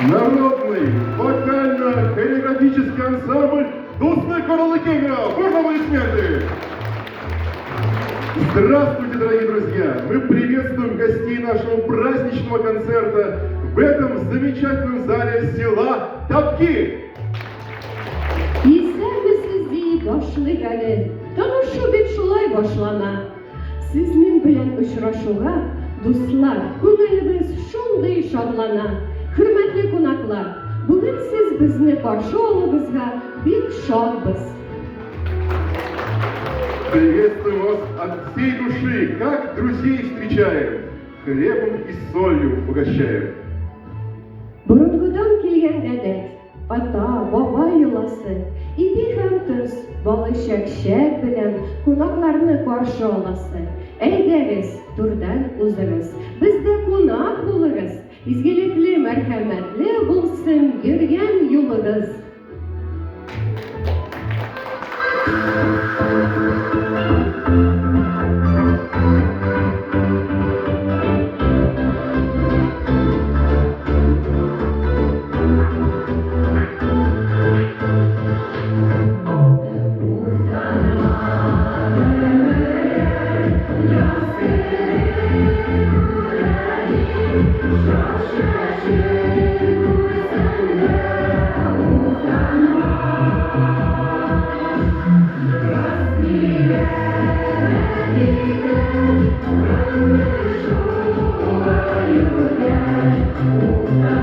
Народный вокально-хореографический ансамбль «Дусны Королы Кемерово». Можно аплодисменты? Здравствуйте, дорогие друзья! Мы приветствуем гостей нашего праздничного концерта в этом замечательном зале села Тапки. Исәнмесез башлый әле, танышу бит шулай башлана. Сезнең белән очрашуга, дуслар, күңелебез шундый шатлана. Хөрмәтле кунаклар, бүген сез безне каршы алуыгызга бик шатбыз. Приветствуем вас от всей души, как друзей встречаем, хлебом и солью угощаем. Борынгыдан килгән гадәт, ата, баба йоласы, иби һәм төз, балы чәкчәк белән кунакларны каршы аласы. Әйдәгез, түрдән узыгыз, бездә кунак булыгыз, изгелекле, мәрхәмәтле булсын йөргән юлыгыз. Thank you.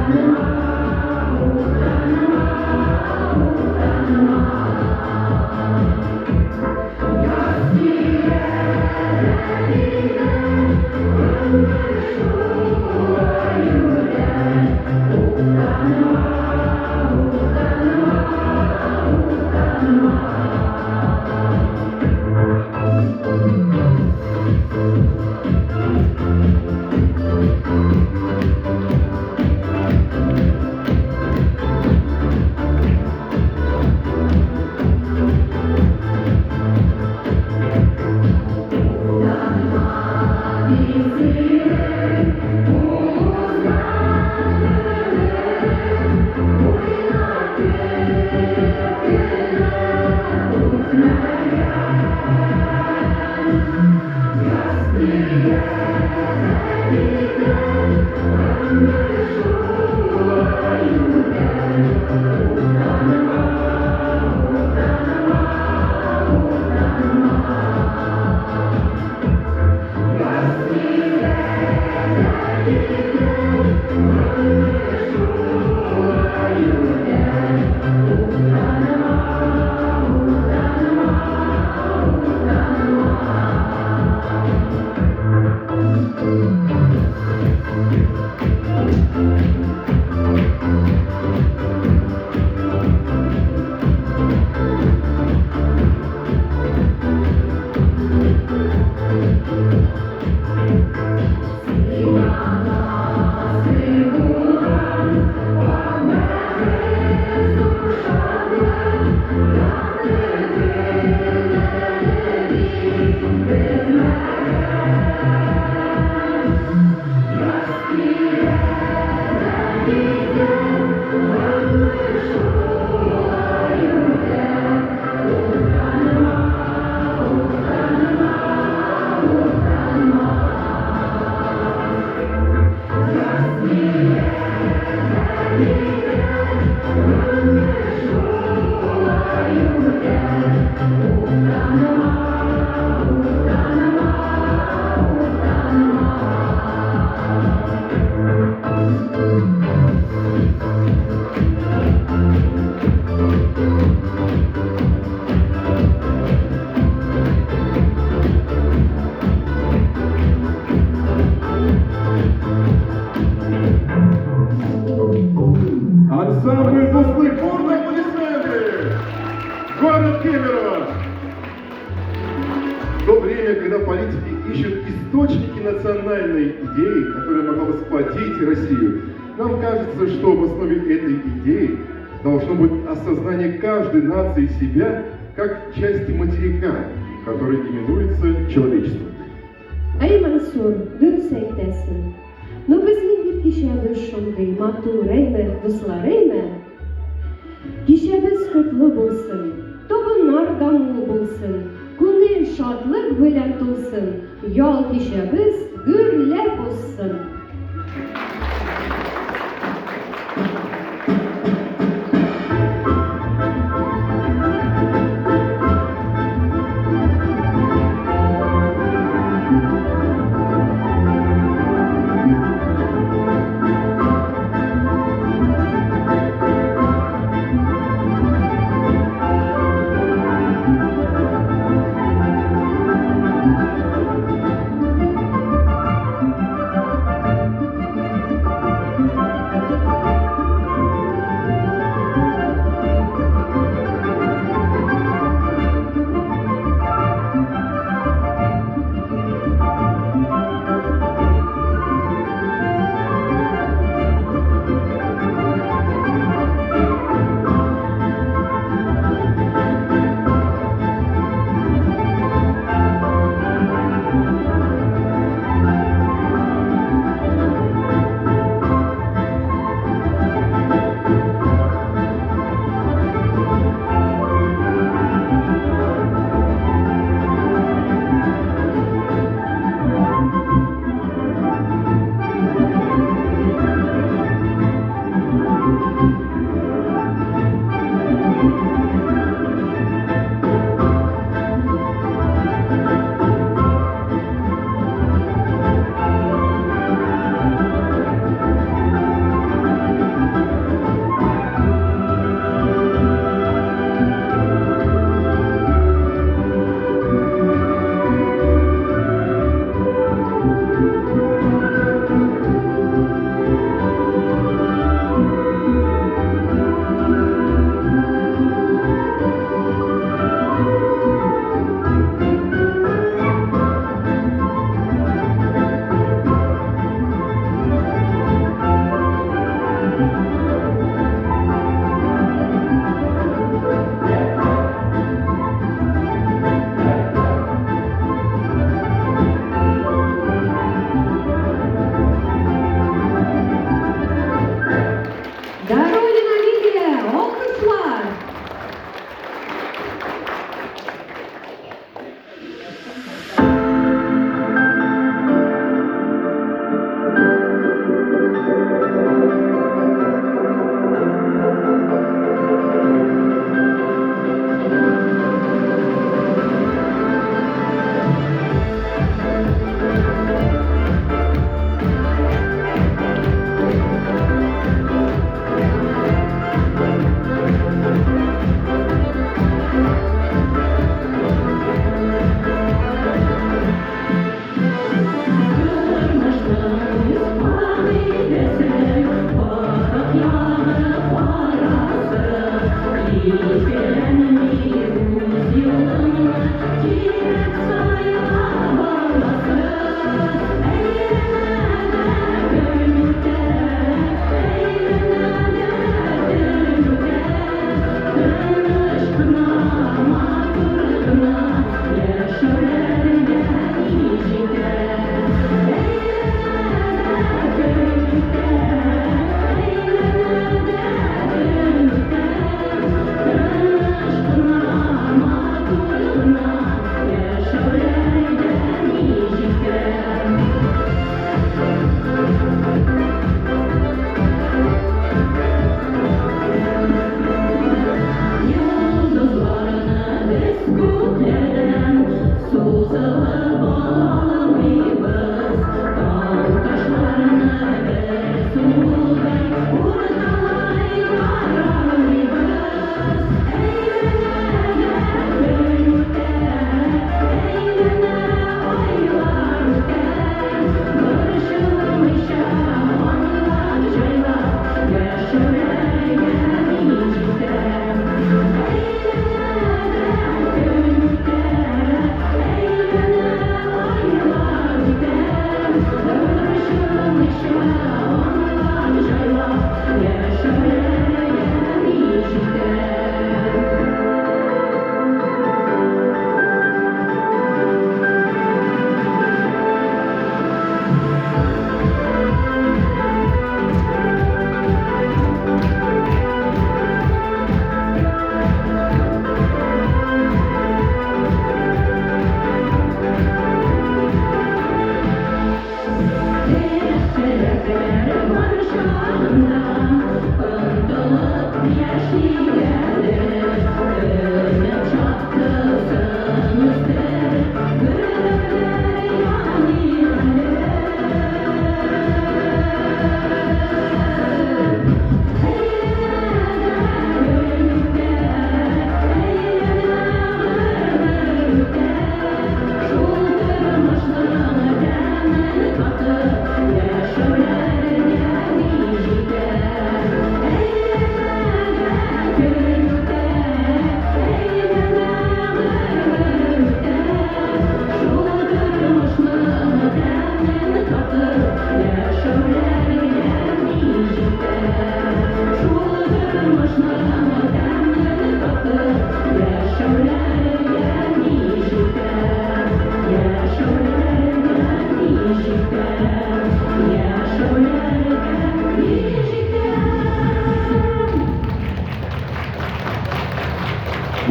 Ансамбль выпускных бурные аплодисменты! Город Кемерово! В то время, когда политики ищут источники национальной идеи, которая могла бы сплотить Россию, нам кажется, что в основе этой идеи должно быть осознание каждой нации себя как части материка, который именуется человечеством. Эй, Мансур, дөрес әйтәсең. Ну, безнең бит кичәбез шундый матур әйме, дуслар әйме. Кичәбез котлы булсын, табыннар да мул булсын, күңел шатлык белән тулсын, ял кичәбез гөрләп узсын.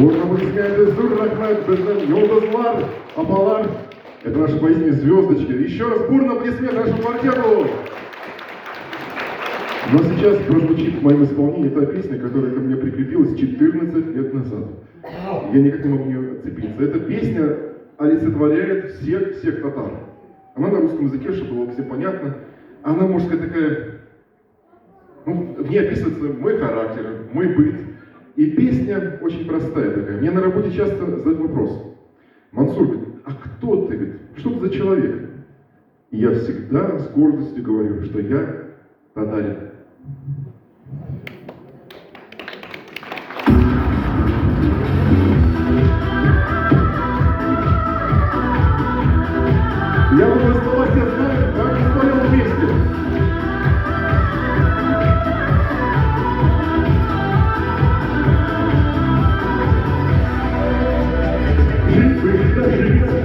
Аплодисменты зур рахмат біздің йолдызлар, апалар. Это наши поистине звездочки. Еще раз бурный аплодисмент нашему квартету. Но сейчас прозвучит в моем исполнении та песня, которая ко мне прикрепилась 14 лет назад. Я никак не могу от нее отцепиться. Эта песня олицетворяет всех татар. Она на русском языке, чтобы было всем понятно. Она, можно сказать, такая... Ну, в ней описывается мой характер, мой быт. И песня очень простая такая. Мне на работе часто задают вопрос. Мансур, говорит, а кто ты? Говорит, что ты за человек? И я всегда с гордостью говорю, что я татарин. Я думаю, слова все знают, как исполнял вместе.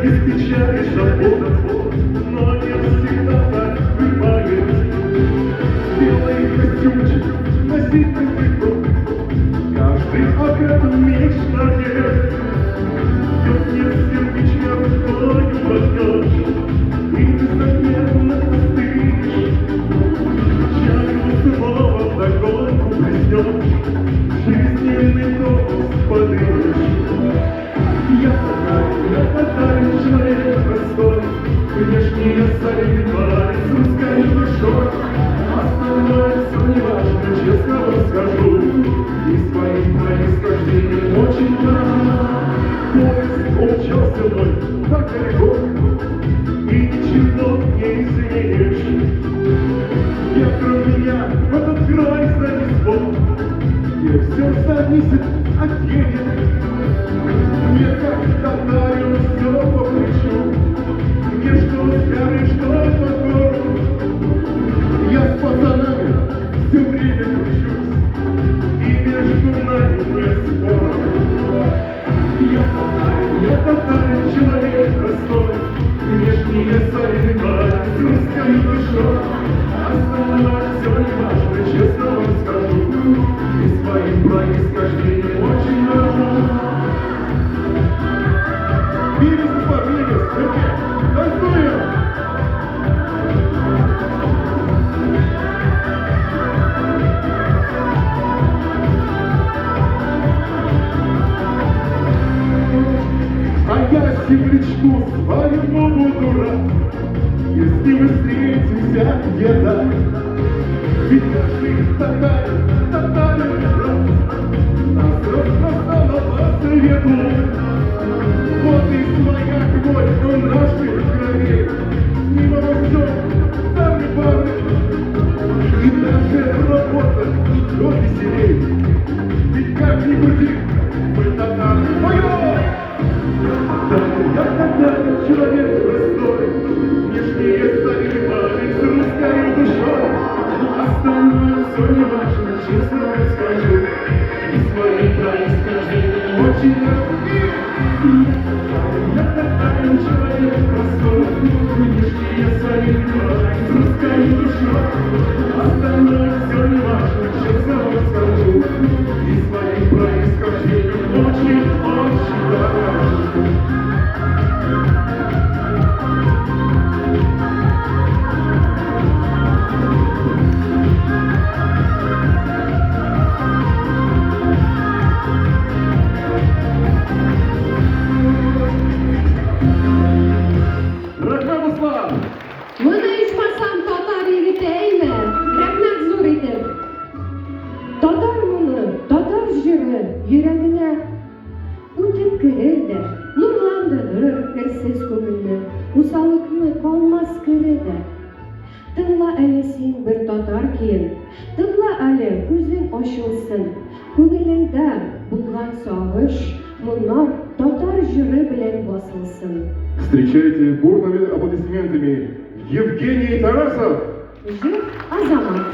Без печали забота, но не всегда так бывает. Белый костюмчик носить привык, каждый об этом мечтает. Ведь нет сердечка рукою возьмешь, и незаметно остынешь. Чаю снова вдогонку блеснешь, жизненный голос подышь. Я татарин, человек простой, внешне я солидный, с русской душой. Остальное все не важно, честно вам скажу, и своим происхождением очень дорожу. Поезд умчался мной так далеко, и ничего не изменишь. Ветром меня в этот край занесло, где все зависит от денег. Мне как татарину все по плечу, мне что скажешь, что по городу. Я с пацанами все время кручусь, и между нами нет спора. Я татарин, человек простой, внешне я солидный, с русской душой. Остальное все не важно, честно вам скажу, и своим происхождением очень дорожу. Вивес, Вивес, танцуем! А я землячку своему буду рад, если мы встретимся где-то. Ведь каждый татарин, брат, нас разбросало по свету. Вот и своя кровь у наших кровей, мимо все, там и пары, и даже работа идет веселей. Ведь как ни крути, мы татары поем! Я татарин, человек простой, внешне я солидный, с русской душой. Остальное все не важно, честно скажу, и своим происхождением очень дорогие. Я татарин, человек простой, внешне я солидный, с русской душой. Остальное все не важно, честно скажу, и своим происхождением очень дорогие. сез күңелне, усалыкны калмас кереде. Тыңла әле син бер татар киен, тыңла әле күзең ачылсын, күңелеңдә булган сагыш, моннар татар җыры белән басылсын. Встречайте бурными аплодисментами Евгений Тарасов! Җыр Азамат.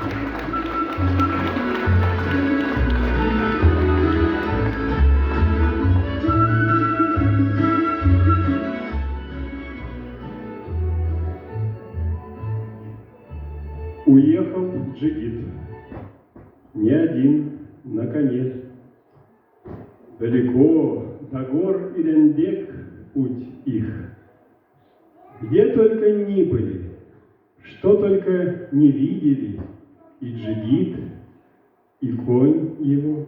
Уехал джигит, не один на коне. Далеко до гор Иренбек путь их. Где только ни были, что только не видели, и джигит, и конь его.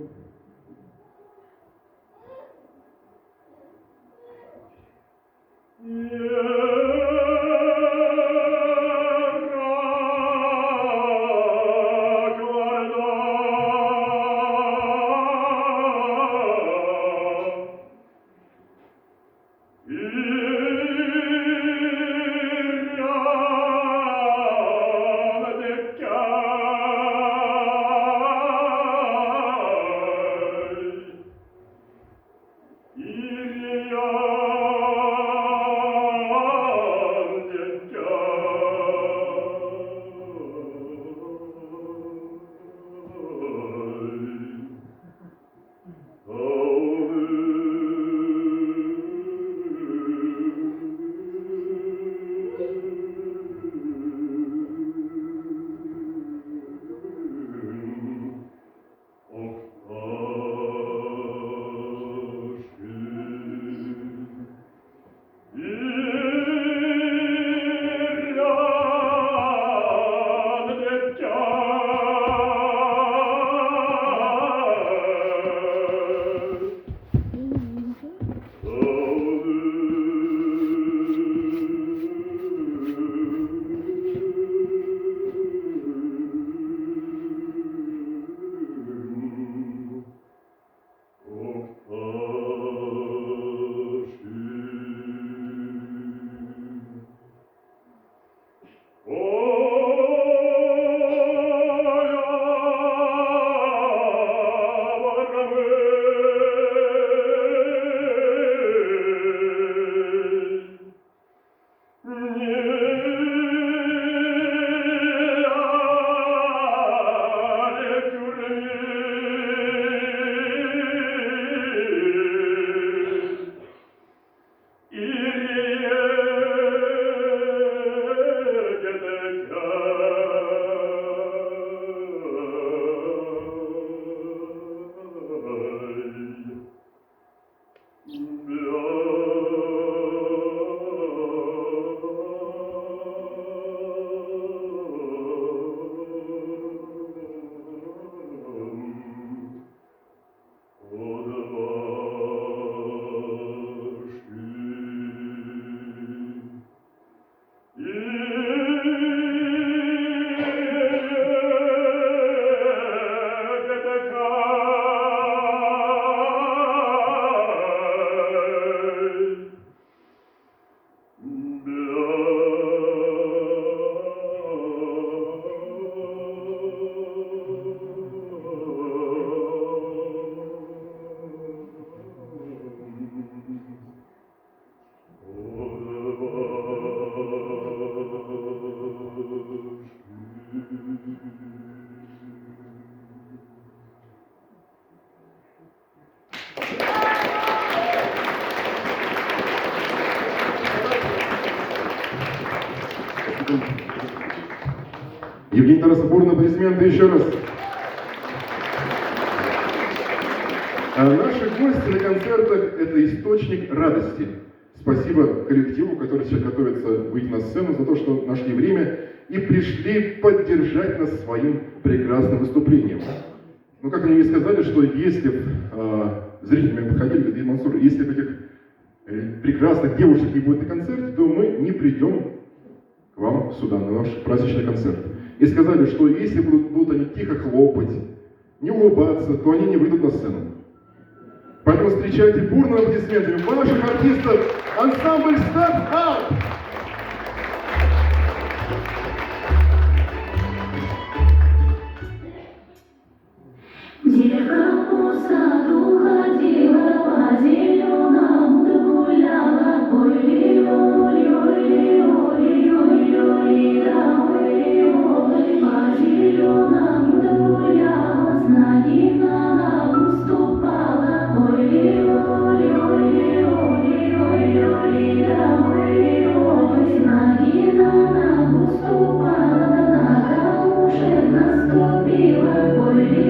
Евгений Тарасов, бурные аплодисменты еще раз. А наши гости на концертах – это источник радости. Спасибо коллективу, который сейчас готовится выйти на сцену, за то, что нашли время и пришли поддержать нас своим прекрасным выступлением. Но как они мне сказали, что если зрители подходили, говорят: Мансур, если этих прекрасных девушек не будет на концерте, то мы не придем к вам сюда, на наш праздничный концерт. И сказали, что если будут они тихо хлопать, не улыбаться, то они не выйдут на сцену. Поэтому встречайте бурными аплодисментами ваших артистов ансамбль Step Up! Девка по саду ходила, по зеленому да гуляла. Ой-ли, ой-ли, ой-ли, ой-ли, ой-ли, ой-ли, да ой-ли, ой-ли. По зеленому да гуляла, с ноги на ногу ступала. Ой-ли, ой-ли, ой-ли, ой-ли, ой-ли, ой-ли, да ой-ли, ой-ли. С ноги на ногу ступала, да на камушек наступила. Ой-ли,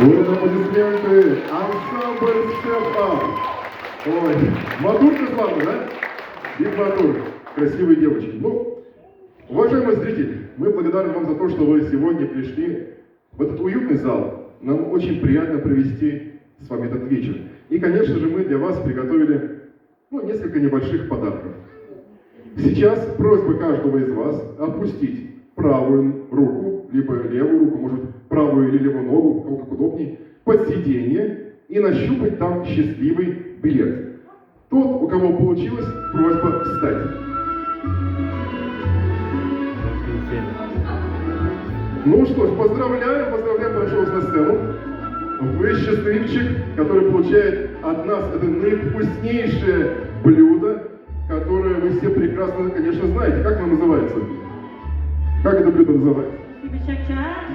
Бурные аплодисменты ансамбль Step Up! Ой, Матурка с вами, да? Биг Матур, красивые девочки. Ну, уважаемые зрители, мы благодарны вам за то, что вы сегодня пришли в этот уютный зал. Нам очень приятно провести с вами этот вечер. И, конечно же, мы для вас приготовили несколько небольших подарков. Сейчас просьба каждого из вас опустить правую руку, либо левую руку, может, правую или левую ногу, кому как удобнее, под сиденье и нащупать там счастливый билет. Тот, у кого получилось, просьба встать. Ну что ж, поздравляем, прошу вас на сцену. Вы счастливчик, который получает от нас это наивкуснейшее блюдо, которое вы все прекрасно, конечно, знаете. Как оно называется? Как это блюдо называется?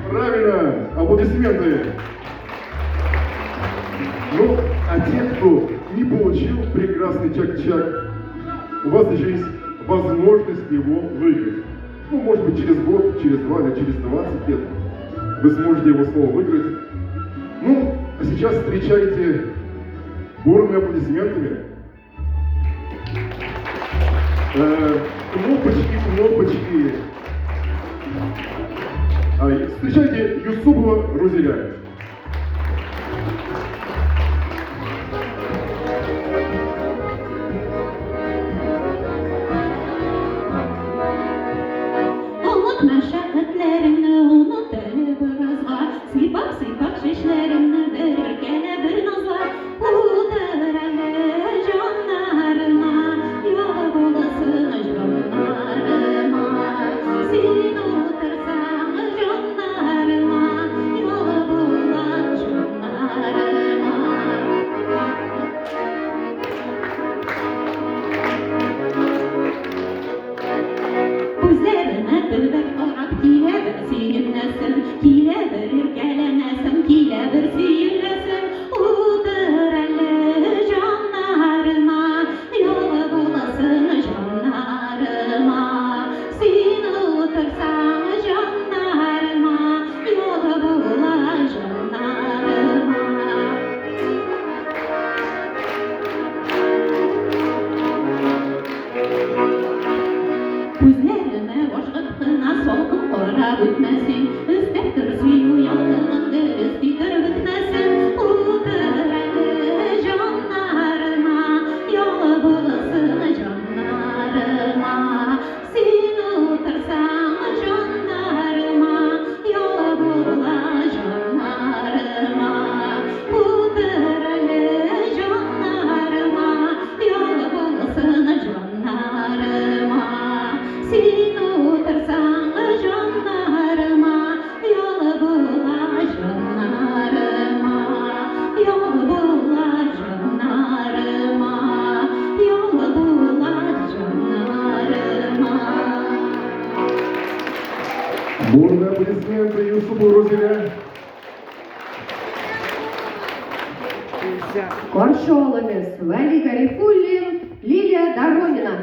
Правильно! Аплодисменты! Ну, а те, кто не получил прекрасный чак-чак, у вас еще есть возможность его выиграть. Ну, может быть, через год, через 2 или через 20 лет вы сможете его снова выиграть. Ну, а сейчас встречайте бурными аплодисментами. Кнопочки. Встречайте Юсупова Рузеля. Unutmaşa etlerini unut eli bir azga. Sıypak şişlerini bir kere bir nazar. Udur eli canlarına, yol bulasın canlarıma. Sin otursan canlarıma, yol bulan canlarıma. Üzerine bülbül Arap kileber siyinlesin, kileber gelenesin, kileber siyinlesin. Udur eli canlarıma, yolu bulasın canlarıma. Sin otursan canlarıma, yolu bulan kara bitmesin, istektir suyu yakınında istidir bitmesin. Uğralı canlarıma, yol bulasın canlarıma. Sen otursan canlarıma, yol bula canlarıma. Uğralı canlarıma, yol bulasın canlarıma. Sen otursan canlarıma, yol bula canlarıma. Yol bula canlarıma, yol bula canlarıma. Бурные аплодисменты Юсупу Розеля. Каршы алыңыз Вәли Гарифуллин, Лилия Доронина.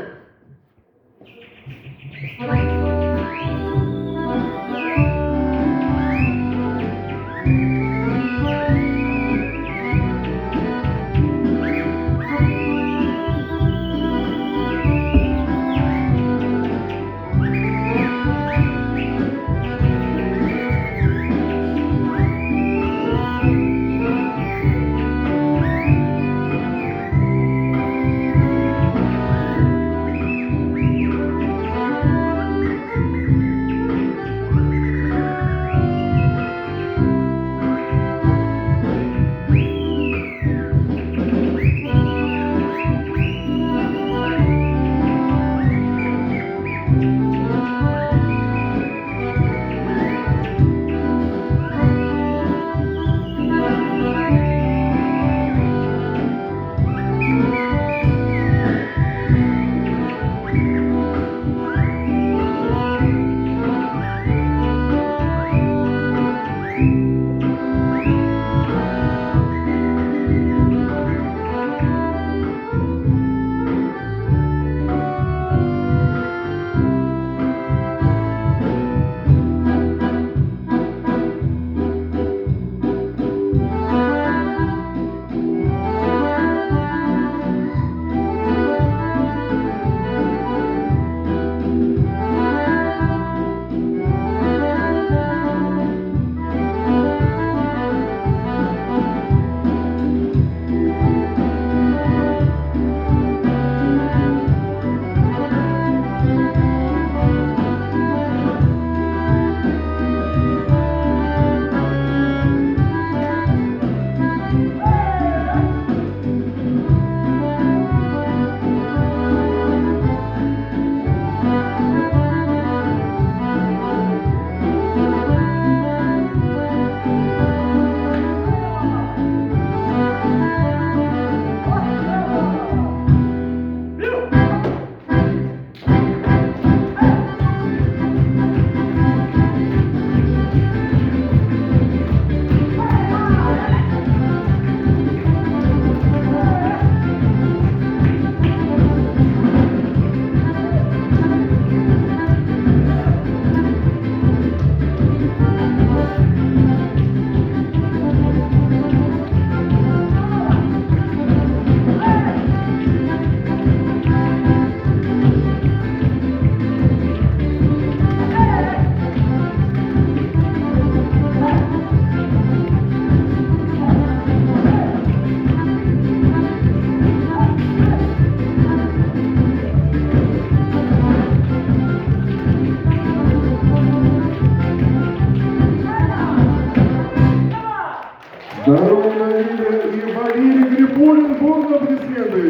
Дорога и Валерий Гарифуллин, бурные аплодисменты.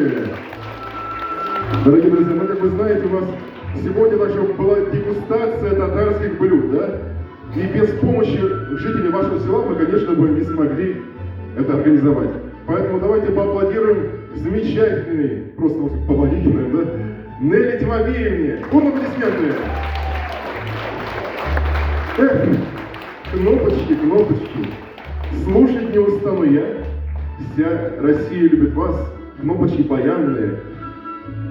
Дорогие друзья, ну, как вы знаете, у нас сегодня также была дегустация татарских блюд, да? И без помощи жителей вашего села мы, конечно, бы не смогли это организовать. Поэтому давайте поаплодируем замечательной, просто вот поаплодируем, да? Нелли Тимофеевне. Бурные аплодисменты. Эх, кнопочки, кнопочки. Слушать не устану я. Вся Россия любит вас. Кнопочки баянные.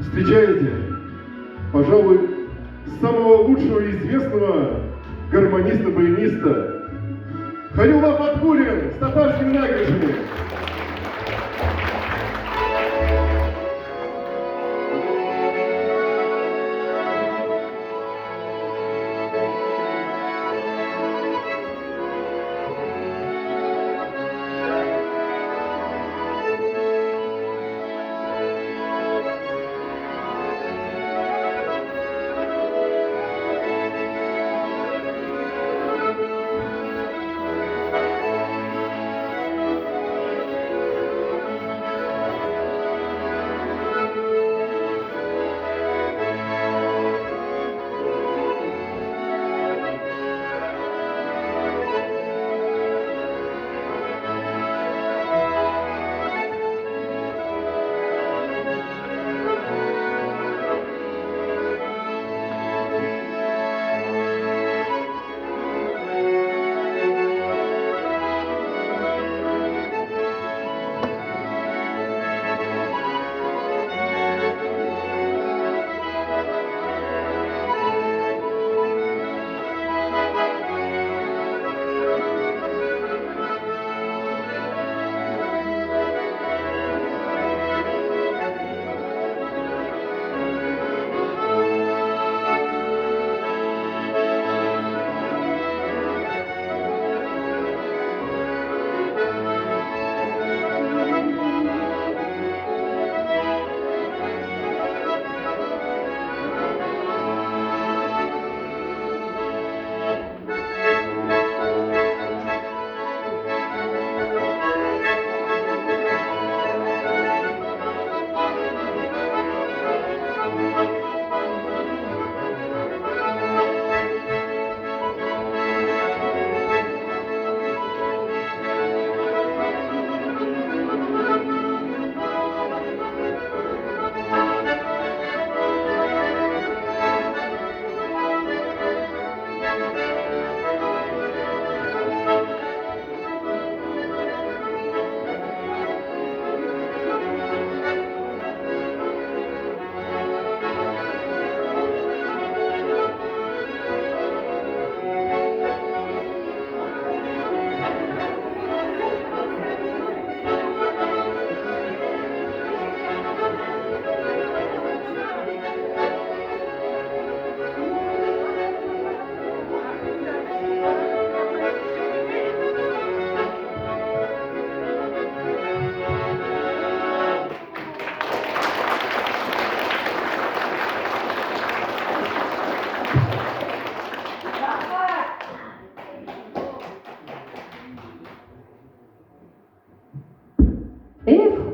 Встречаете, пожалуй, самого лучшего и известного гармониста-баяниста Халилулла Фаткуллин с татарскими нагрежами.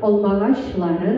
алмагачлары.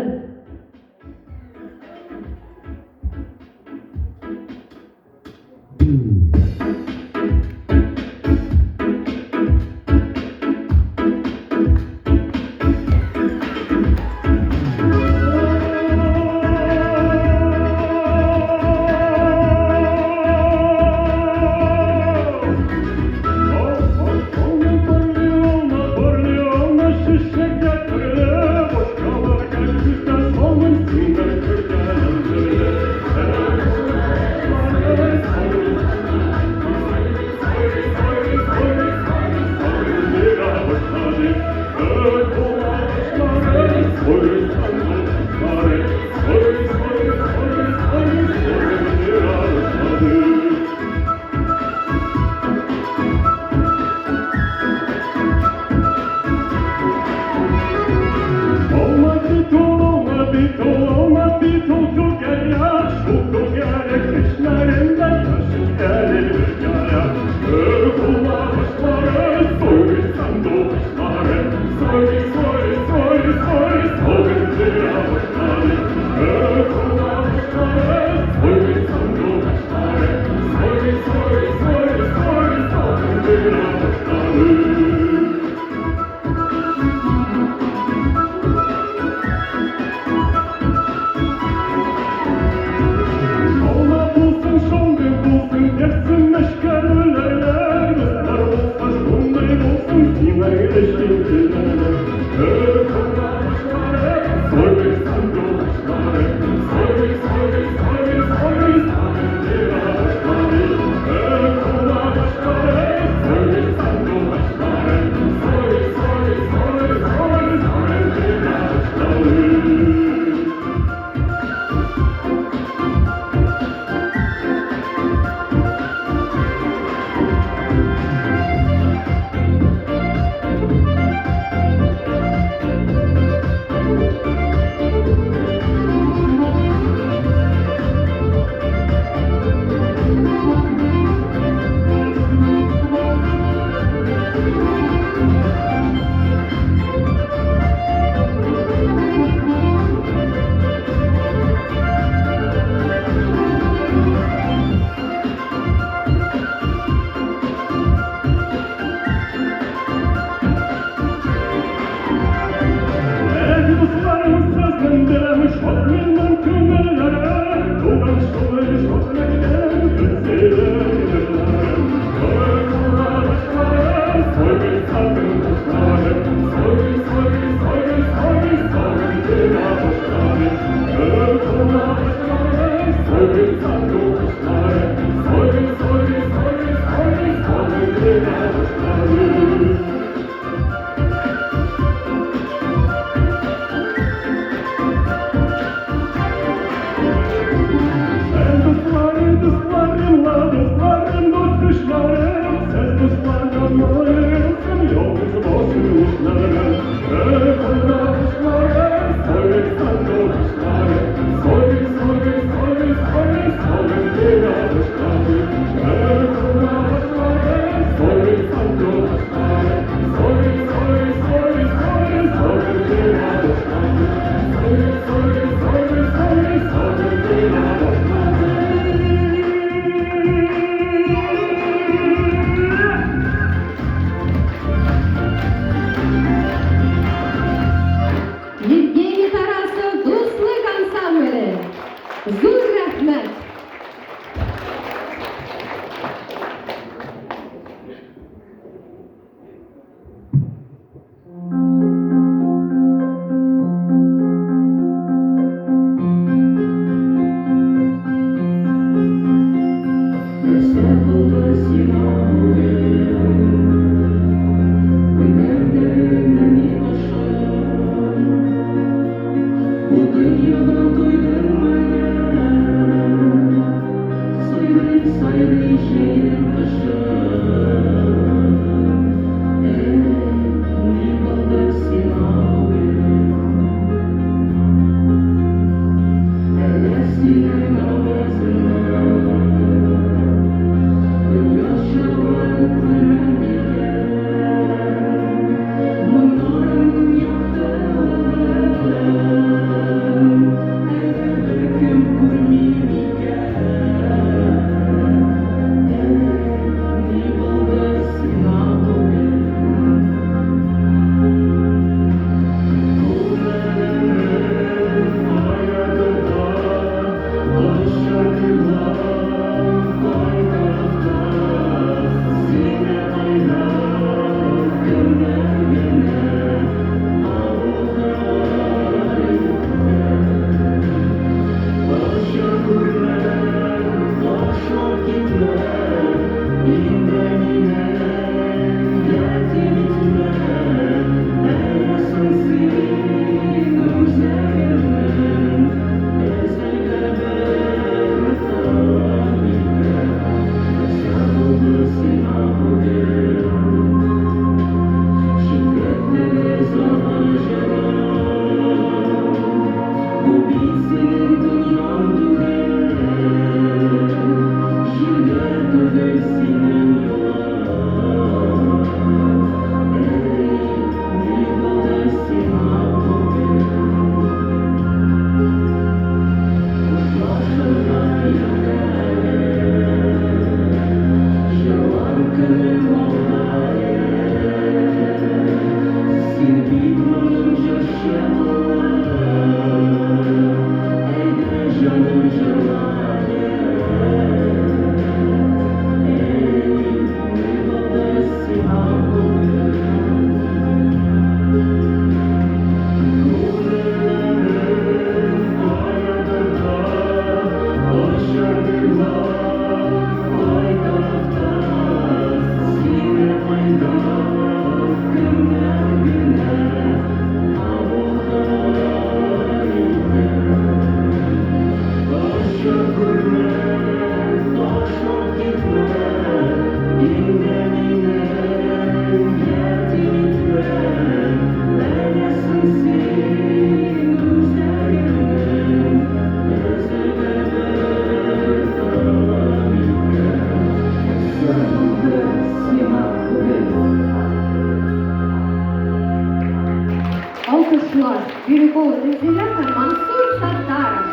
Алкошлаг, Бирюкова Танзиляка, Мансур Саттаров.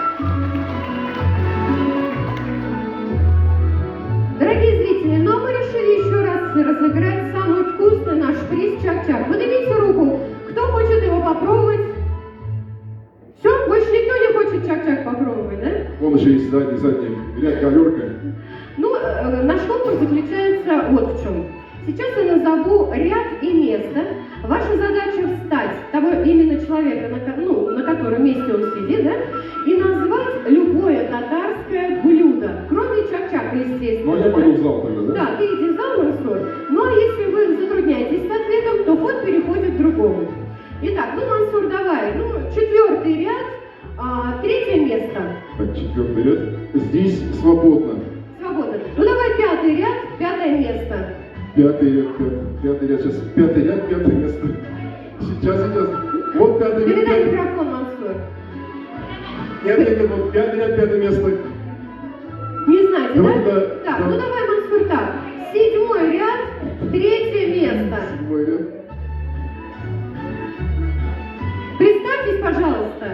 Дорогие зрители, но мы решили еще раз разыграть самый вкусный наш приз чак-чак. Поднимите руку, кто хочет его попробовать. Все, больше никто не хочет чак-чак попробовать, да? Вон еще есть задний ряд, галерка. Ну, наш конкурс заключается вот в чем. Сейчас я назову ряд и место. Ваша задача встать того именно человека, на котором месте он сидит, да, и назвать любое татарское блюдо, кроме чак-чака, естественно. Ну, я пойду в зал тогда, да? Да, ты иди в зал, Мансур. Ну, а если вы затрудняетесь с ответом, то ход переходит к другому. Итак, ну, Мансур, давай. Ну, 4-й ряд, 3-е место. Так, 4-й ряд. Здесь свободно. Свободно. Ну, давай 5-й ряд, 5-е место. 5-й ряд, сейчас 5-й ряд, 5-е место. Сейчас. Вот 5-й ряд. Передай микрофон, Мансур. Нет, вот 5-й ряд, 5-е место. Не знаете, Давайте, да? да, Так, да. ну давай, Мансур, так. 7-й ряд, 3-е место. 7-й ряд. Представьтесь, пожалуйста.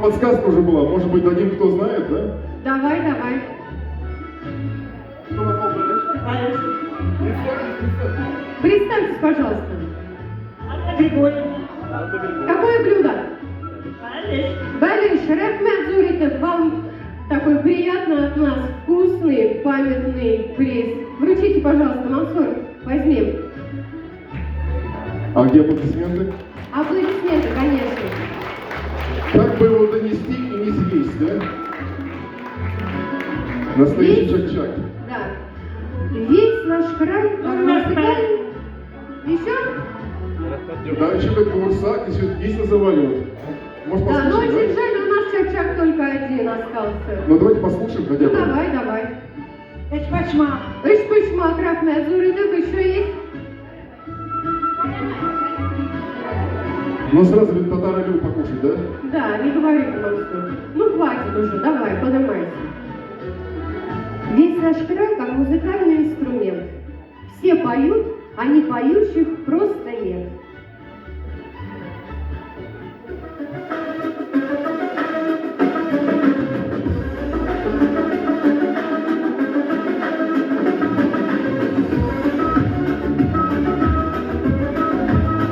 Подсказка уже была, может быть, дадим, кто знает, да? Давай. Представьтесь, пожалуйста. Какое блюдо? Балиш, Рахмет Зуритов, вам такой приятный от нас, вкусный, памятный приз. Вручите, пожалуйста, Мансур, возьми. А где аплодисменты? Аплодисменты, конечно. Как бы его донести и не съесть, да? Настоящий Есть? чак-чак. Да. Весь наш край, как музыкальный. Еще? Да, еще как бурсак, еще есть называли вот. Может, Да, но послушаем, очень да? жаль, у нас чак-чак только один остался. Ну, давайте послушаем хотя Ну, бы. давай. Иш-пышмак, Рахмет Зуритов, еще есть? Ну, сразу ведь татары любят покушать, да? Да, не говори, Мансур. Ну, хватит уже, давай, поднимайся. Весь наш край как музыкальный инструмент. Все поют, а не поющих просто нет.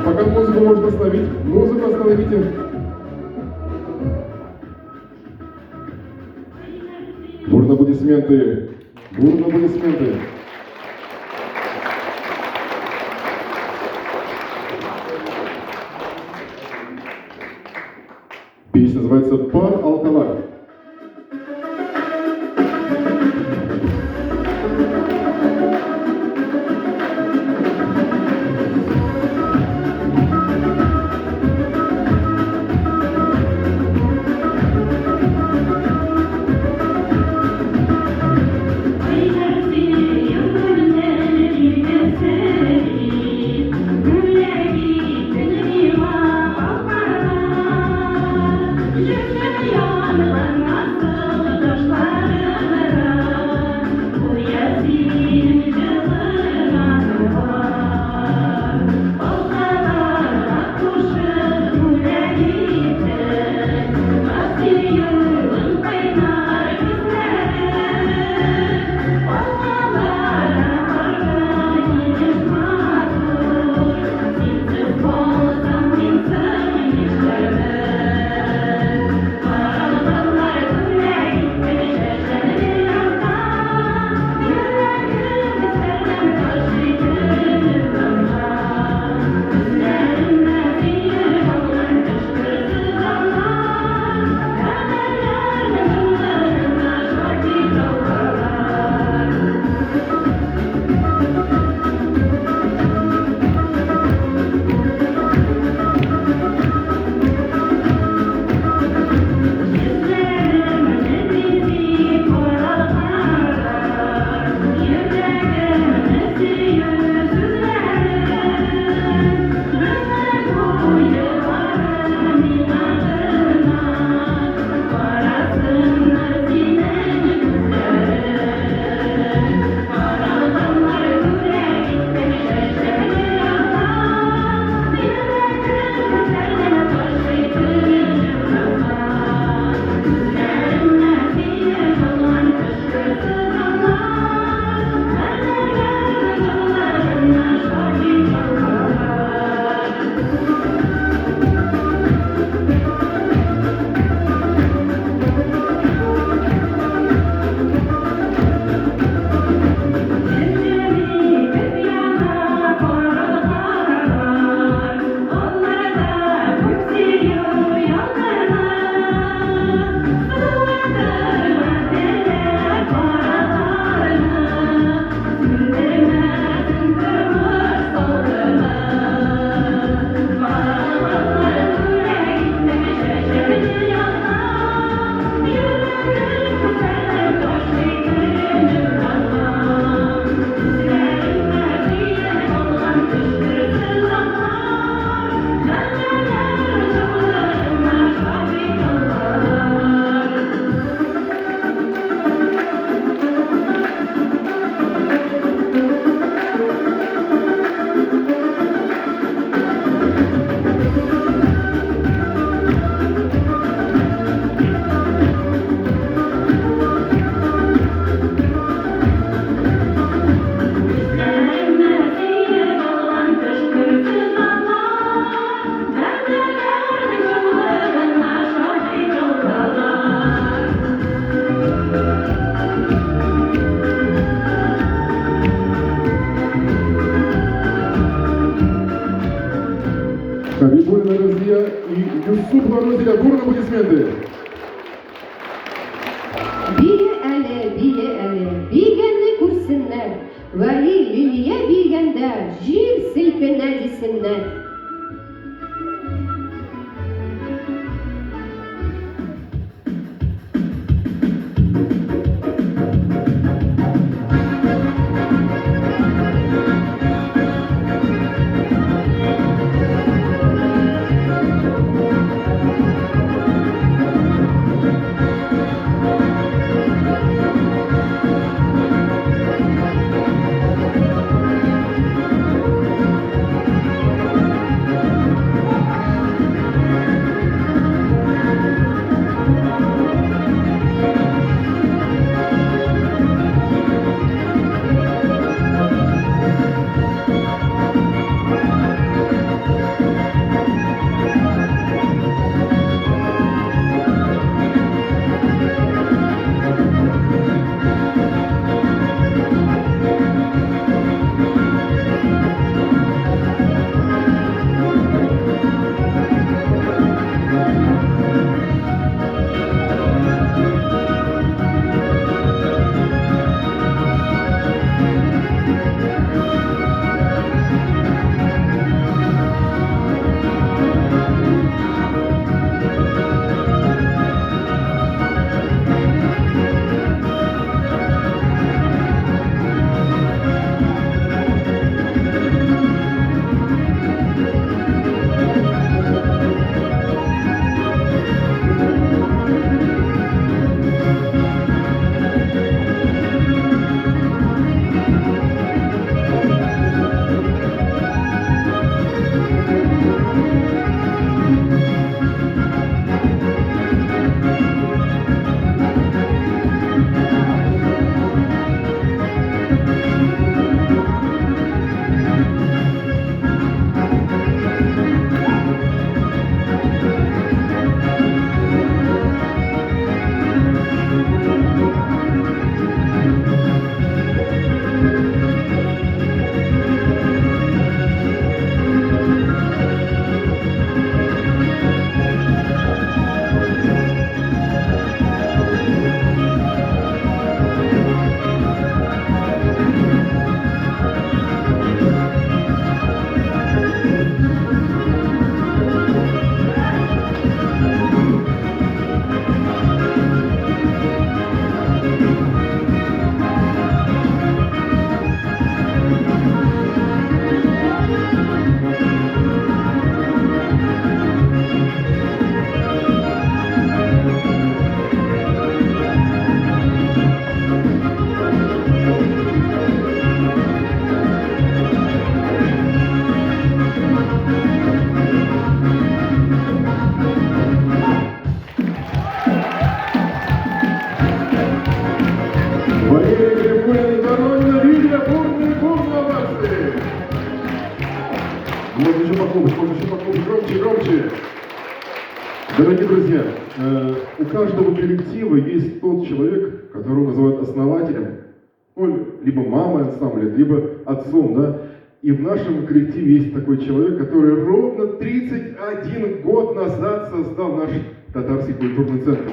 Пока музыку можно остановить. Музыку остановите. Бурно аплодисменты. Бурно аплодисменты. Песня называется «Пар Алкалак». аплодисменты. Бие әле, бигәнне күрсеннәр, вәли лилия бигәндә, җир селкенә дисеннәр. Громче. Дорогие друзья, у каждого коллектива есть тот человек, которого называют основателем, ну, либо мамой ансамбля, либо отцом, да. И в нашем коллективе есть такой человек, который ровно 31 год назад создал наш татарский культурный центр.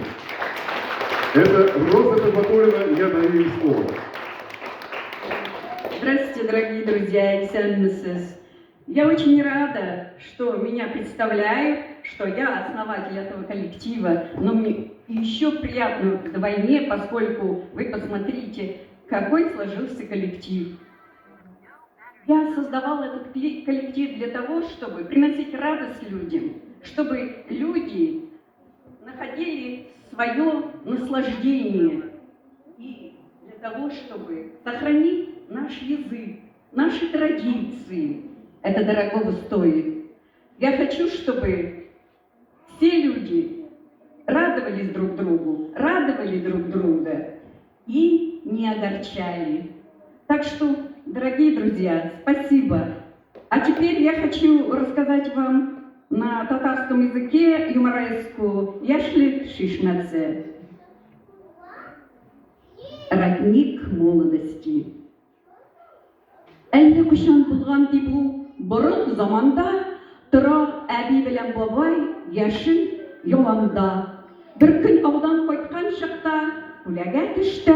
Это Роза Табатуллина, я даю ей слово. Здравствуйте, дорогие друзья и сенмисес. Я очень рада, что меня представляют, что я основатель этого коллектива, но мне еще приятно вдвойне, поскольку вы посмотрите, какой сложился коллектив. Я создавала этот коллектив для того, чтобы приносить радость людям, чтобы люди находили свое наслаждение и для того, чтобы сохранить наш язык, наши традиции. Это дорогого стоит. Я хочу, чтобы все люди радовались друг другу, радовали друг друга и не огорчали. Так что, дорогие друзья, спасибо. А теперь я хочу рассказать вам на татарском языке юмореську «Яшли шишнаце». Родник молодости. Әлле кушан булган ди бу борын заманда тора әби белән бабай яшен яланда. Bir gün avdan кайткан чакта, күләгә төштә,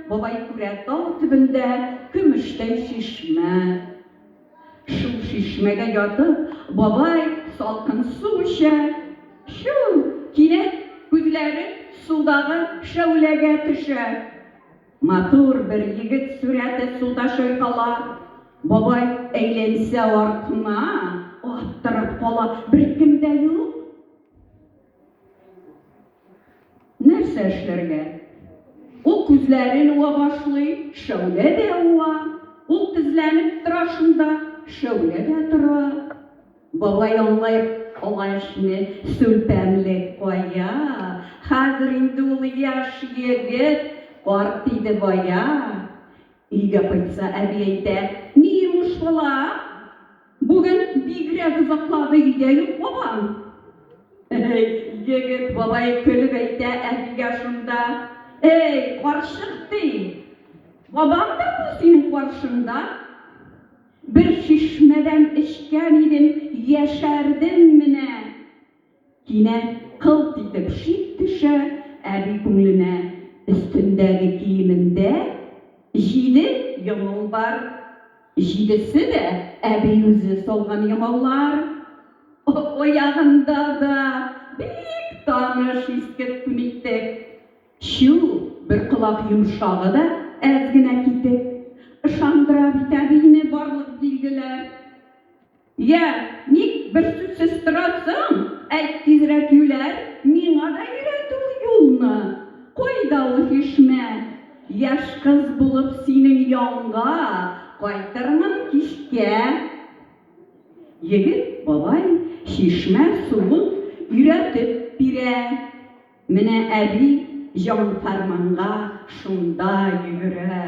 бабай күрә тау төбендә көмештәй шишмә. Шул шишмәгә ятып, бабай салкын су эчә. Шу, кинәт күзләре судагы шәүләгә төшә. Матур бер егет сурәте суда шайкала. Бабай әйләнсә артына, аптырап кала, беркем дә юк. Нәрсә эшләргә? Ул күзләрен уа башлый, шәүлә дә уа. Ул тезләнеп тора шунда, шәүлә дә тора. Бабай аңлай алашны сүлпәнлек кая. Хәзер инде ул яшь егет, карт иде бая. Өйгә кайтса, әби әйтә, ни йомыш була? Бүген бигрәк озаклады өйдә юк бабам. Егет бабай көлеп әйтә әбигә шунда, эй, карчык ди, бабамдыр бу синең каршыңда? Бер шишмәдән эчкән идем, яшәрдем менә. Кинәт кылт итеп шик төшә әби күңленә. Өстендәге киемендә 7 йомыл бар. 7-се дә әби үзе салган йомыллар. Оягында да бик таныш иске күнектек. Шу, бер кылак йомшагы да әз генә китек. Ышандыра бит әбине барлык билгеләр. Я, ник бер сүзсез торасың? Әйт тизрәк юләр, миңа да өйрәт ул юлны. Кайда ул шишмә? Яшь кыз булып синең янга кайтырмын кичкә. Егет бабай шишмә суын өйрәтеп бирә. Менә әби җан фәрманга шунда йөгерә.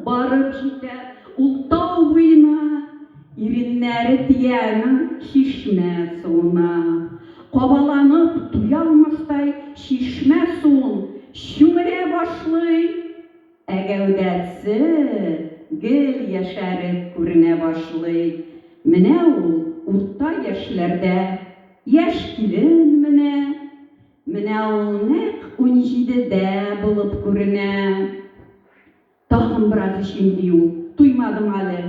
Барып җитә ул тау буена. Иреннәре тияның шишмә суына. Кабаланып туя алмастай шишмә суын шүмерә башлый. Гәүдәсе гел яшәреп күренә башлый. Менә ул урта яшьләрдә яшь килен менә. Менә ул нәкъ 17дә булып күренә. Тагын бераз эчим ди ул, туймадым әле.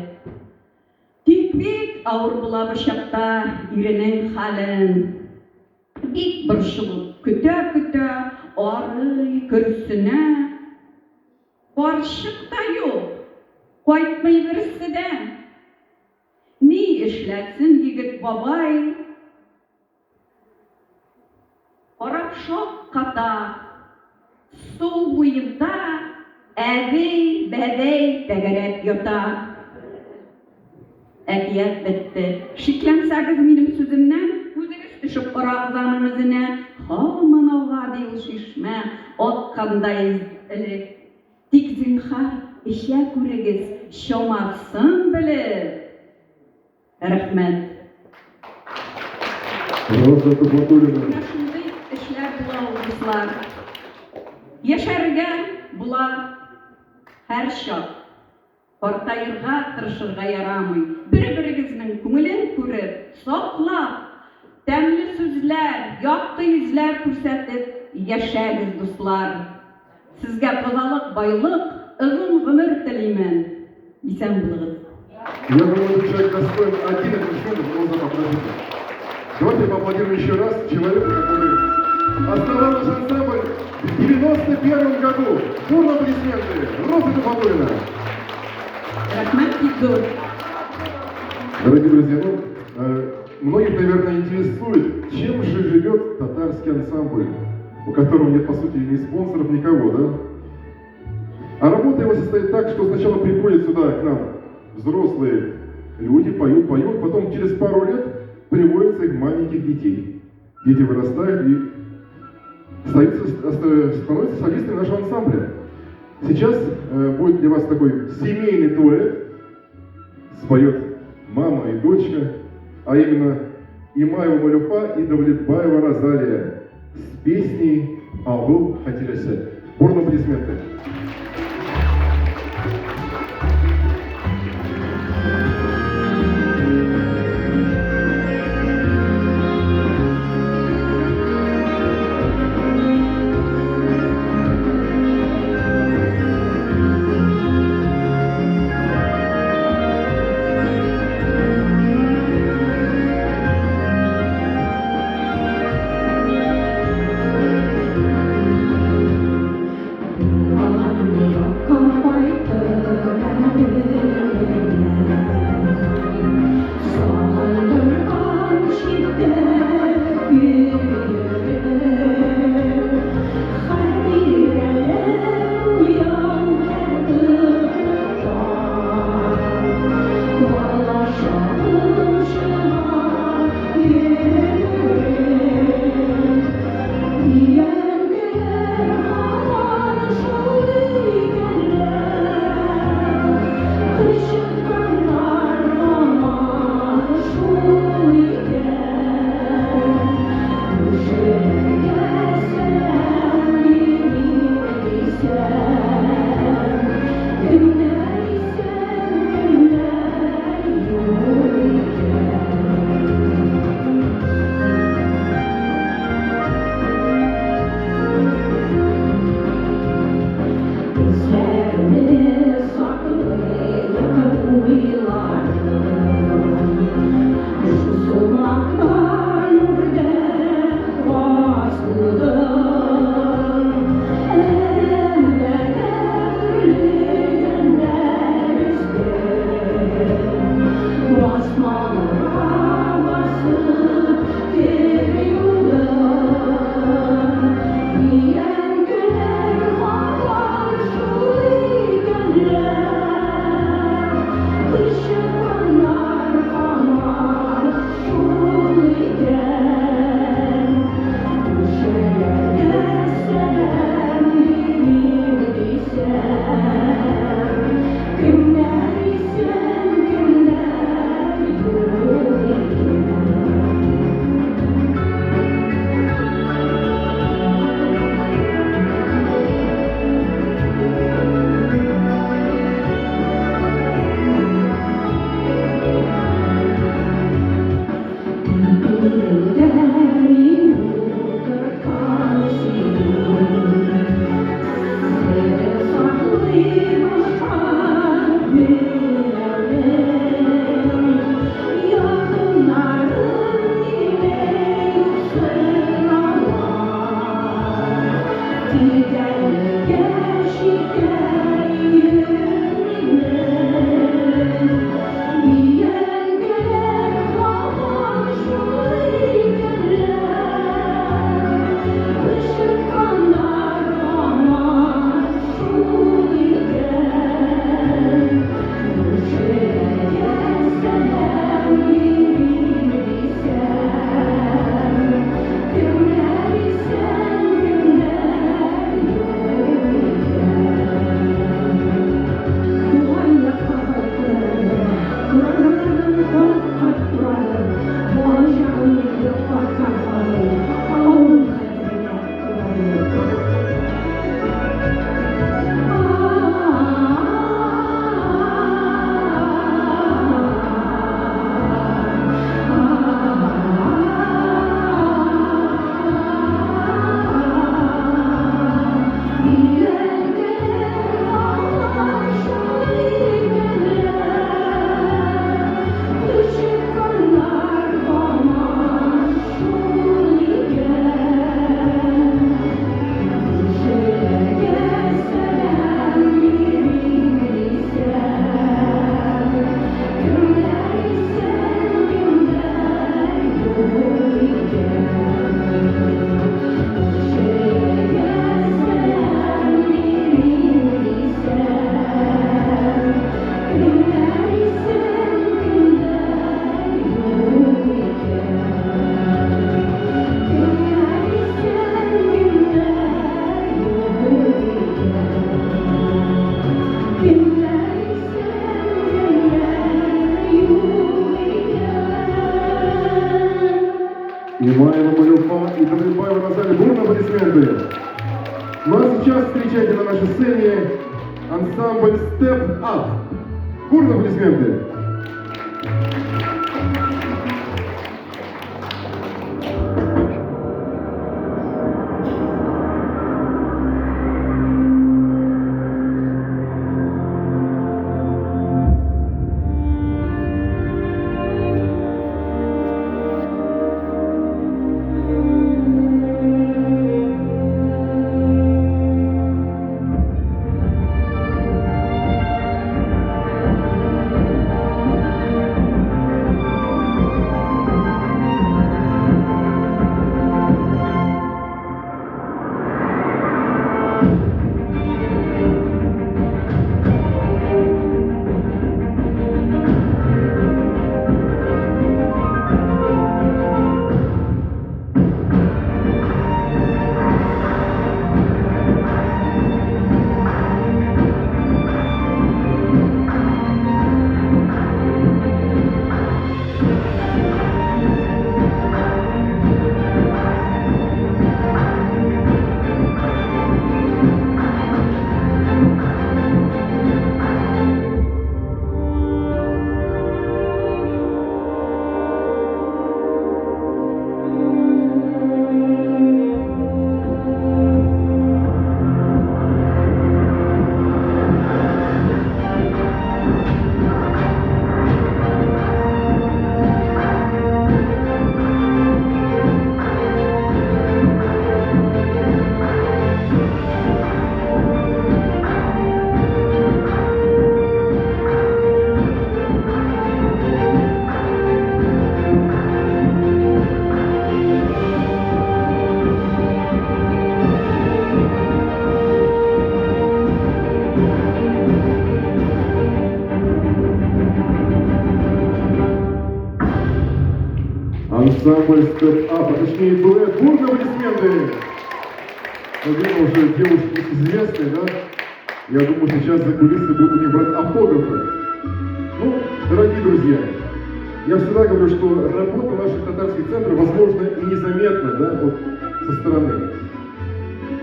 Тик бик авыр була бу чакта иренең хәлен. Бик борчылып көтә, арый, көрсенә. Карчык та юк, кайтмый берсе дә. Ни эшләсен егет бабай? Карап шакката, сул буенда әби бәбәй тәгәрәп ята. Әкият бетте. Шикләнсәгез минем сүземнән, күзегез төшеп карагыз аның үзенә. Һаман алга ди ул шишмә, аткандай элек. Тик зинһар эчә күрегез, шомасын белеп. Рәхмәт. Роза Тубатуллина. Шундай эшләр була ул дуслар. Яшәргә була һәр чак. Картаерга, тырышырга ярамый. Бер-берегезнең күңелен күреп, саклап, тәмле сүзләр, якты йөзләр күрсәтеп яшәгез, дуслар. Сезгә тазалык, байлык, озын гомер телимен. Исән булыгыз. Я думаю, этот человек достоин 11 миллионов роза поаплодируем. Давайте поаплодируем еще раз человеку, который основал наш ансамбль в 91 году. Бурно аплодисменты. Роза Тубатуллина. Рәхмәт итү. Дорогие друзья, многих, наверное, интересует, чем же живет татарский ансамбль, у которого нет, по сути, ни спонсоров, никого, да? А работа его состоит так, что сначала приходят сюда к нам взрослые люди, поют, потом через пару лет приводят своих маленьких детей. Дети вырастают и становятся солистами нашего ансамбля. Сейчас будет для вас такой семейный дуэт, споет мама и дочка, а именно Имаева Малюфа и Давлетбаева Розалия с песней «Авыл Хатилясе». Бурно аплодисменты. Немаева, Малюфа и Тадрибаева Назали. Бурные аплодисменты. Ну а сейчас встречайте на нашей сцене ансамбль Step Up. Бурные аплодисменты. Ансамбль Step Up, а точнее дуэт. Бурные аплодисменты. Наверное, уже девушки известные, да? Я думаю, сейчас за кулисы будут у них брать автографы. Ну, дорогие друзья, я всегда говорю, что работа наших татарских центров, возможно, и незаметна, да, вот со стороны.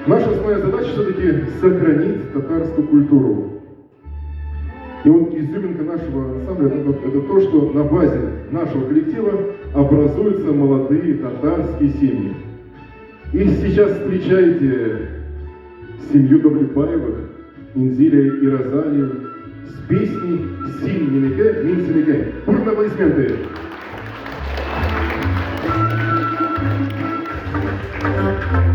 Наша основная задача все-таки сохранить татарскую культуру. И вот изюминка нашего ансамбля это то, что на базе нашего коллектива образуются молодые татарские семьи. И сейчас встречайте семью Давлетбаевых, Инзилия и Розалию с песней «Син Минеке, Мин Синеке». Бурные аплодисменты. Thank you.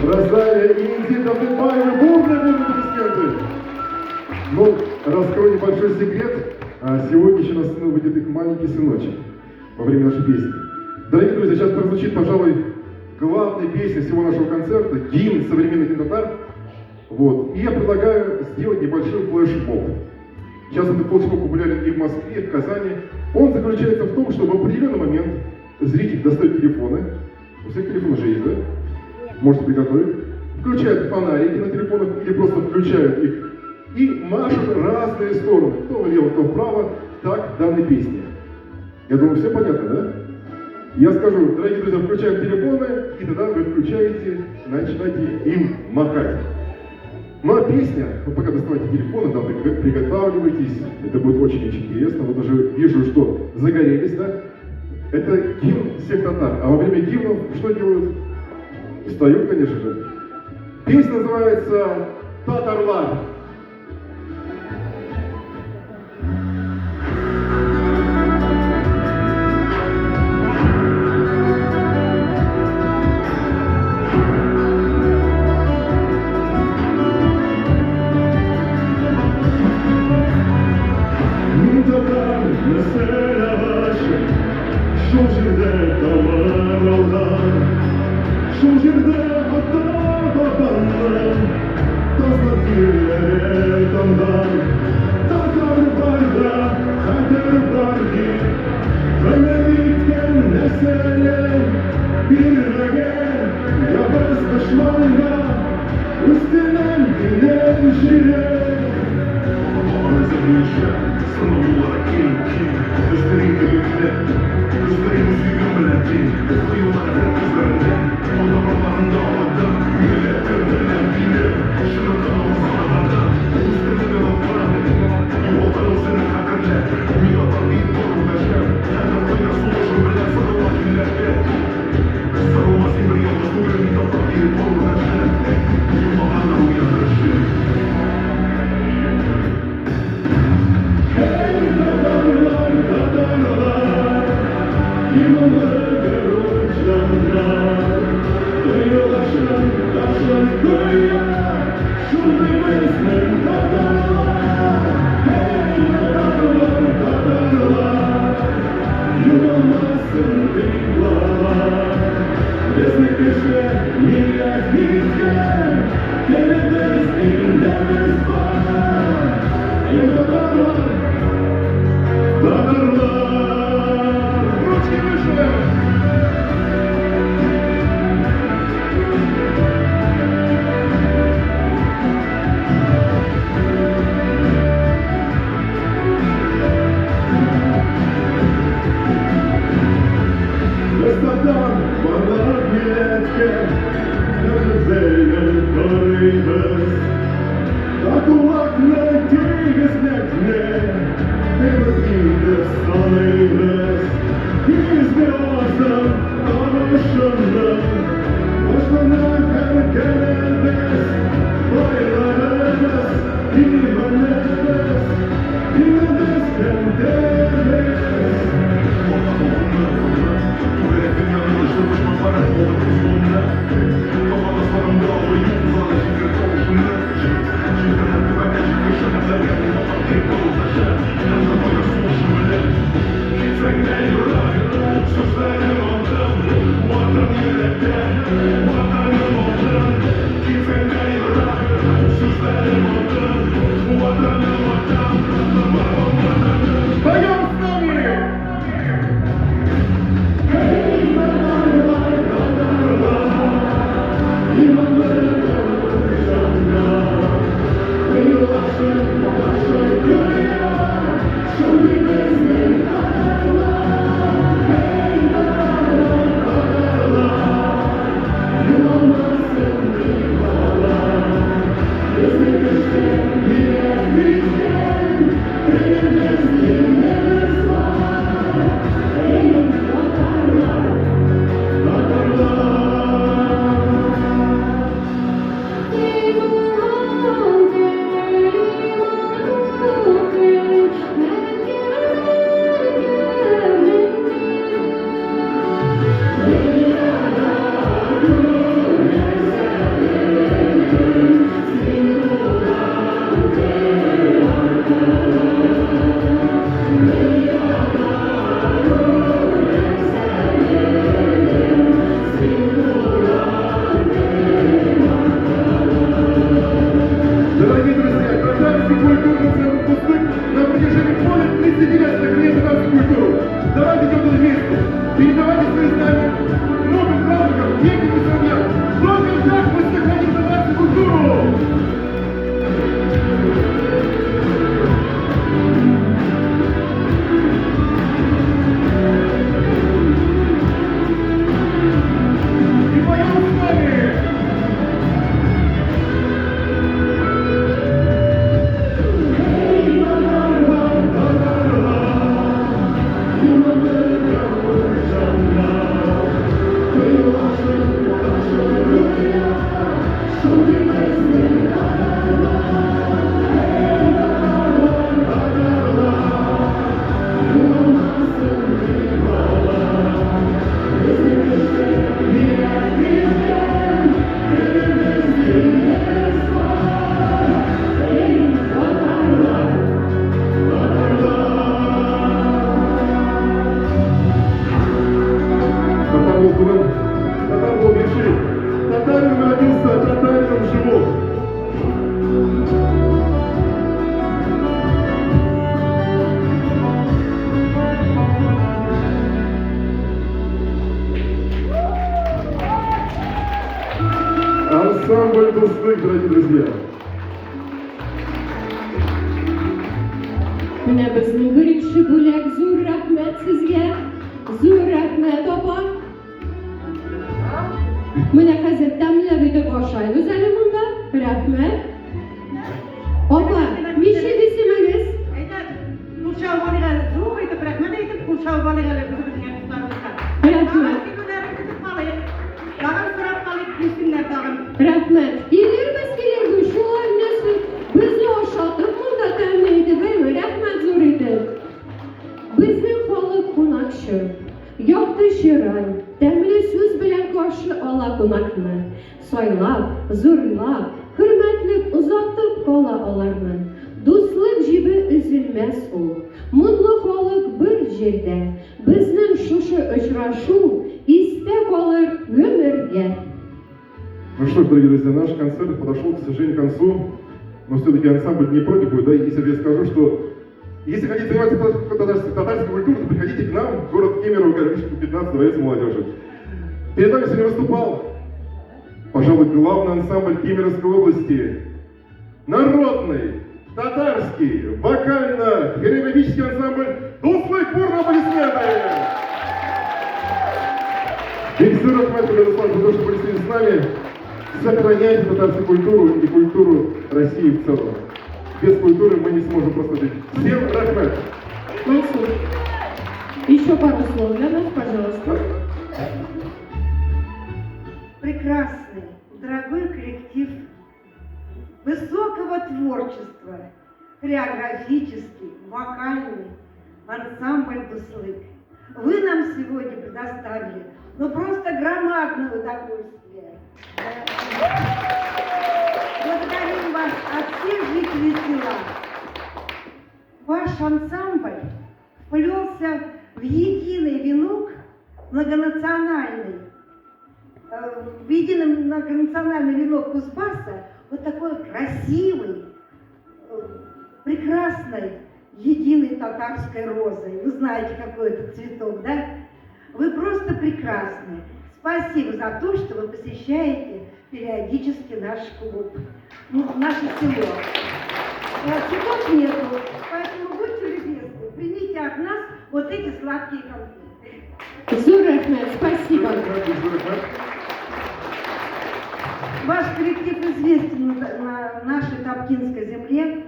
Розалия и Никита Тынбаевы, бурные аплодисменты. Ну, раскрою небольшой секрет. Сегодня еще на сцену выйдет их маленький сыночек во время нашей песни. Дорогие друзья, сейчас прозвучит, пожалуй, главная песня всего нашего концерта, гимн современных кинотар. Вот. И я предлагаю сделать небольшой флешмоб. Сейчас этот флешмоб популярен и в Москве, и в Казани. Он заключается в том, что в определенный момент зритель достает телефоны. У всех телефонов же есть, да? Можете приготовить. Включают фонарики на телефонах или просто включают их и машут в разные стороны. Кто влево, кто вправо, так данной песни. Я думаю, все понятно, да? Я скажу, дорогие друзья, включаем телефоны, и тогда вы включаете, начинаете им махать. Ну а песня, вы пока доставайте телефоны, да, приготавливайтесь, это будет очень-очень интересно. Вот уже вижу, что загорелись, да? Это гимн всех татар. А во время гимнов что делают? Встают, конечно же. Песня называется «Татарлар». Ансамбль «Дуслык», дорогие друзья. Менә безнең беренче бүләк зур рәхмәт сезгә. Зур рәхмәт, апа. Менә хәзер тәмләп итеп ашайбыз әле монда. Рәхмәт. Апа, ничек исемегез? Әйтәр, Кулшау балыгы зур итеп рәхмәт әйтеп, Кулшау балыгы безгә кустанырга. Рәхмәт. Тагын сорап калыйк, килсеннәр тагын. Рәхмәт. Килербез, шулай нәрсә. Безне ашатып монда тәмле итеп, рәхмәт зур итеп. Безнең халык кунакчы. Якты чырай, тәмле сүз белән каршы ала кунакны. Сайлап, зурлап, хөрмәтлеп озатып кала аларны. Дуслык җибе өзелмәс ул. Мотлы халык бер җирдә. Безнең шушы очрашу истә калыр гомергә. Ну что ж, дорогие друзья, наш концерт подошел, к сожалению, к концу. Но все-таки ансамбль не против будет, да, если я скажу, что если хотите заниматься татарской культурой, то приходите к нам в город Кемерово, Городишко, 15, Дворец молодежи. Перед нами сегодня выступал, пожалуй, главный ансамбль Кемеровской области. Народный, татарский, вокально-хореографический ансамбль «Дуслык». Бурные аплодисменты! Бекзыр Ахмед, Владислав, за то, что были сегодня с нами. Сохраняйте татарскую культуру и культуру России в целом. Без культуры мы не сможем просто жить. Всем рахмет! Мансур, еще пару слов для нас, пожалуйста. Прекрасный, дорогой коллектив высокого творчества, хореографический, вокальный ансамбль «Дуслык». Вы нам сегодня предоставили, ну просто громадное удовольствие. Благодарим вас от всех жителей села. Ваш ансамбль вплелся в единый венок многонациональный, в единый многонациональный венок Кузбасса, вот такой красивый, прекрасной, единой татарской розой. Вы знаете, какой это цветок, да? Вы просто прекрасны. Спасибо за то, что вы посещаете периодически наш клуб, наше село. Цветов нету, поэтому будьте любезны, примите от нас вот эти сладкие конфеты. Зур Ахмед, спасибо. Ваш коллектив известен на нашей Топкинской земле.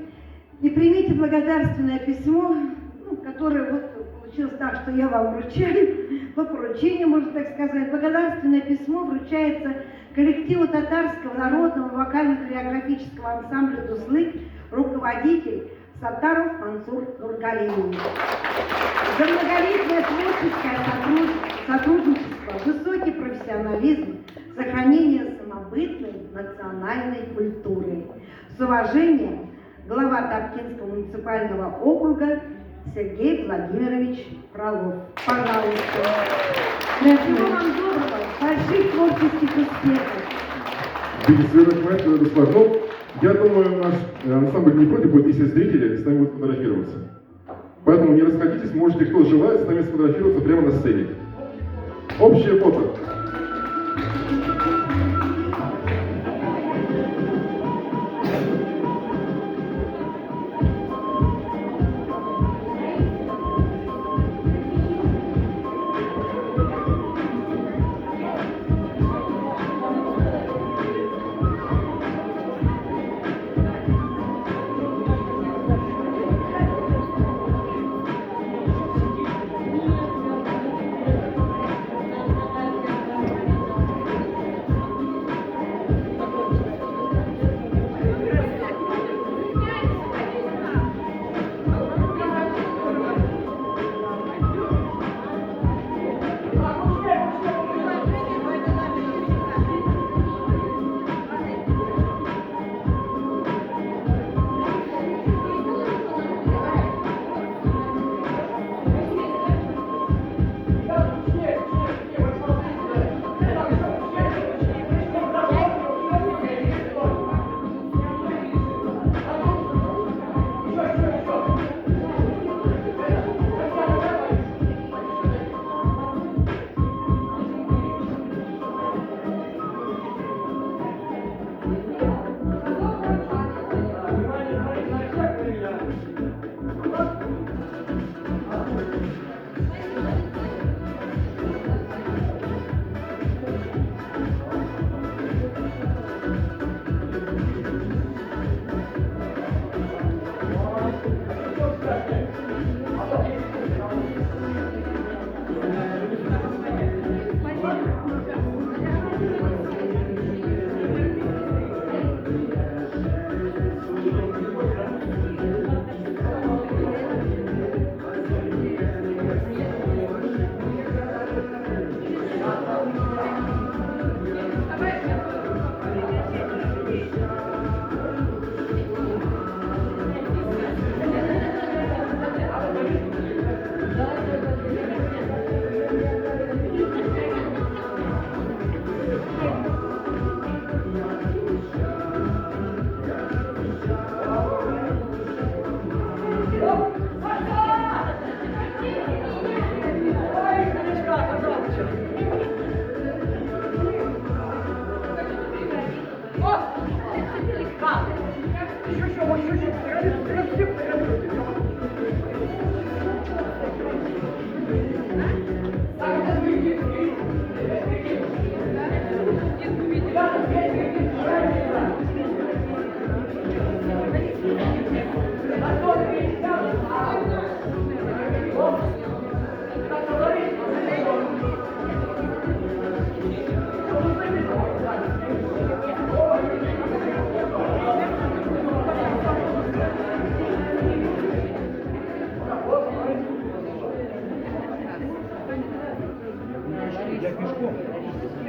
И примите благодарственное письмо, которое вот получилось так, что я вам вручаю, по поручению, можно так сказать. Благодарственное письмо вручается коллективу татарского народного вокально-хореографического ансамбля «Дуслык», руководитель Саттаров Мансур Нургалиевич. За многолетнее творческое сотрудничество, высокий профессионализм, сохранение самобытной национальной культуры. С уважением, глава Топкинского муниципального округа Сергей Владимирович Фролов. Пожалуйста. Всего вам доброго, больших творческих успехов. Бекзыр Ахмед, Владислав. Ну, я думаю, наш ансамбль не против будет, если зрители с нами будут фотографироваться. Поэтому не расходитесь, можете, кто желает, с нами сфотографироваться прямо на сцене. Общее фото.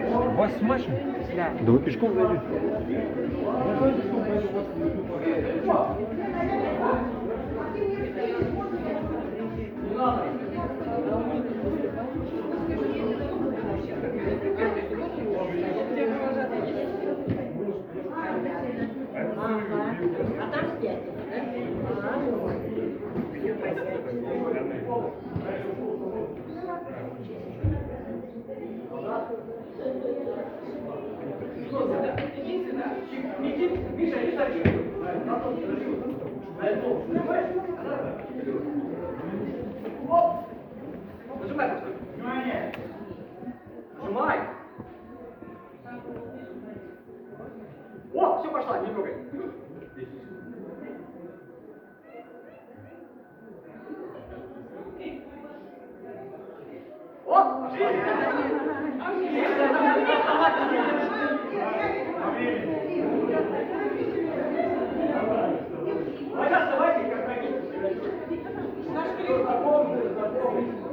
У вас машина? Да. Да вы пешком зайдете. А там спять. Нажимай. Внимание. Нажимай. О, все, пошла, не трогай. О, пошла. Давайте, как родители. Запомни, запомни.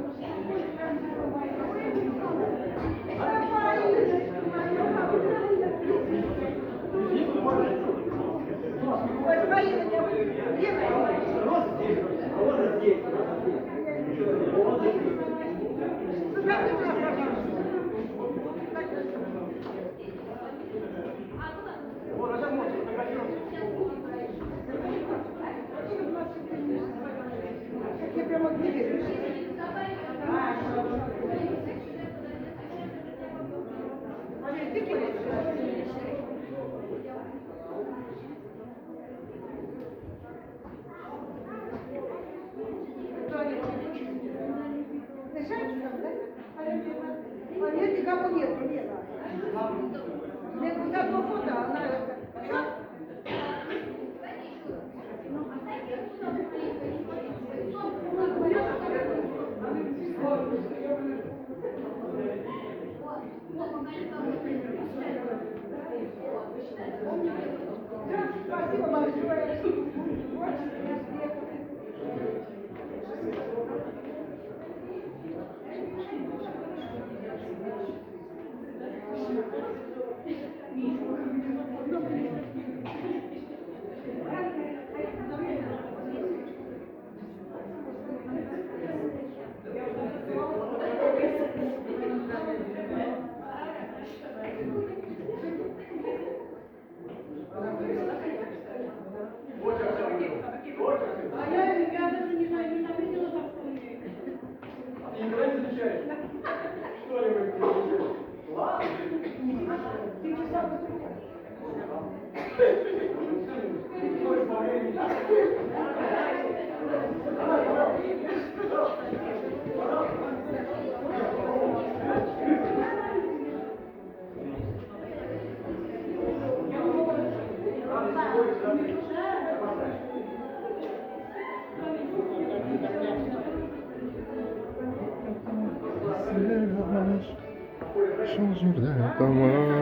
Нет, никого нету, нет. Нет, вот одно фото, она... Спасибо большое. А я даже не знаю, не заметила, как Ты никогда не замечаешь? Что-нибудь не замечаешь? Ладно. Changer la